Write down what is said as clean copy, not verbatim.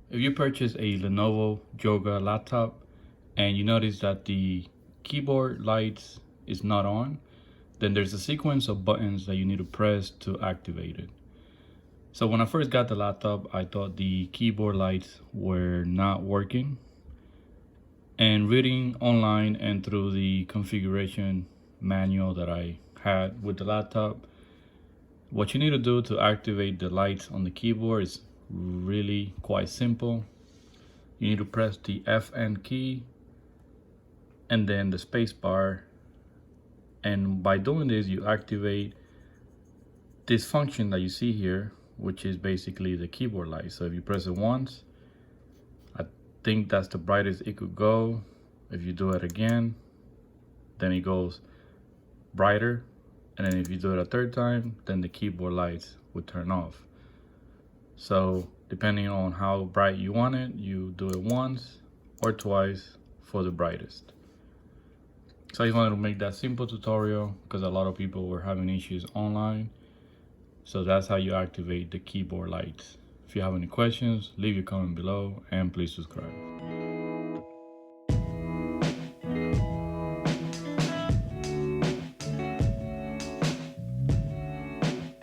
If you purchase a Lenovo Yoga laptop and you notice that the keyboard lights is not on, then there's a sequence of buttons that you need to press to activate it. So when I first got the laptop, I thought the keyboard lights were not working. And reading online and through the configuration manual that I had with the laptop, what you need to do to activate the lights on the keyboard is really quite simple. You need to press the FN key and then the space bar, and by doing this you activate this function that you see here, which is basically the keyboard light. So if you press it once, I think that's the brightest it could go. If you do it again, then it goes brighter, and then if you do it a third time, then the keyboard lights would turn off. So depending on how bright you want it, you do it once or twice for the brightest. So I just wanted to make that simple tutorial because a lot of people were having issues online. So that's how you activate the keyboard lights. If you have any questions, leave your comment below and please subscribe.